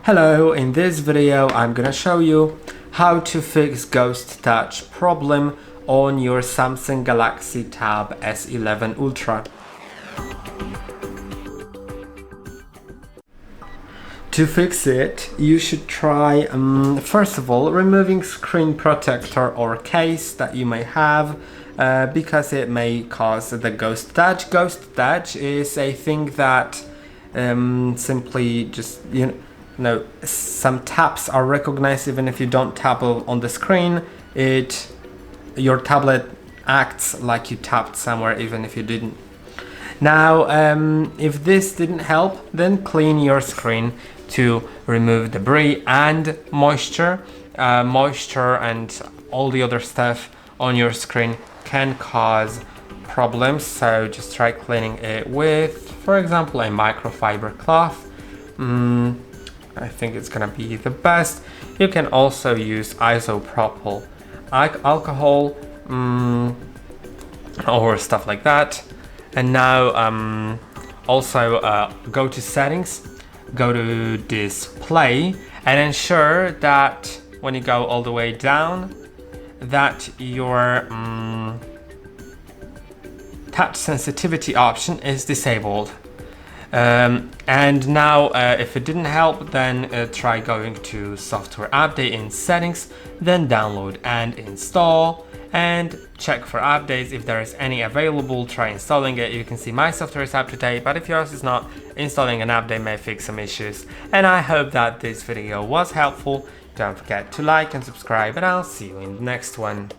Hello, in this video I'm gonna show you how to fix Ghost Touch problem on your Samsung Galaxy Tab S11 Ultra. To fix it, you should try, first of all, removing screen protector or case that you may have because it may cause the Ghost Touch. Ghost Touch is a thing that simply just, some taps are recognized even if you don't tap on the screen. Your tablet acts like you tapped somewhere even if you didn't. Now, if this didn't help, then clean your screen to remove debris and moisture. Moisture and all the other stuff on your screen can cause problems, so just try cleaning it with, for example, a microfiber cloth. I think it's gonna be the best. You can also use isopropyl alcohol or stuff like that. And now also go to settings, go to display, and ensure that when you go all the way down that your touch sensitivity option is disabled. And now if it didn't help, then try going to software update in settings, then download and install, and check for updates. If there is any available, try installing it. You can see my software is up to date, but if yours is not, installing an update may fix some issues. And I hope that this video was helpful. Don't forget to like and subscribe, and I'll see you in the next one.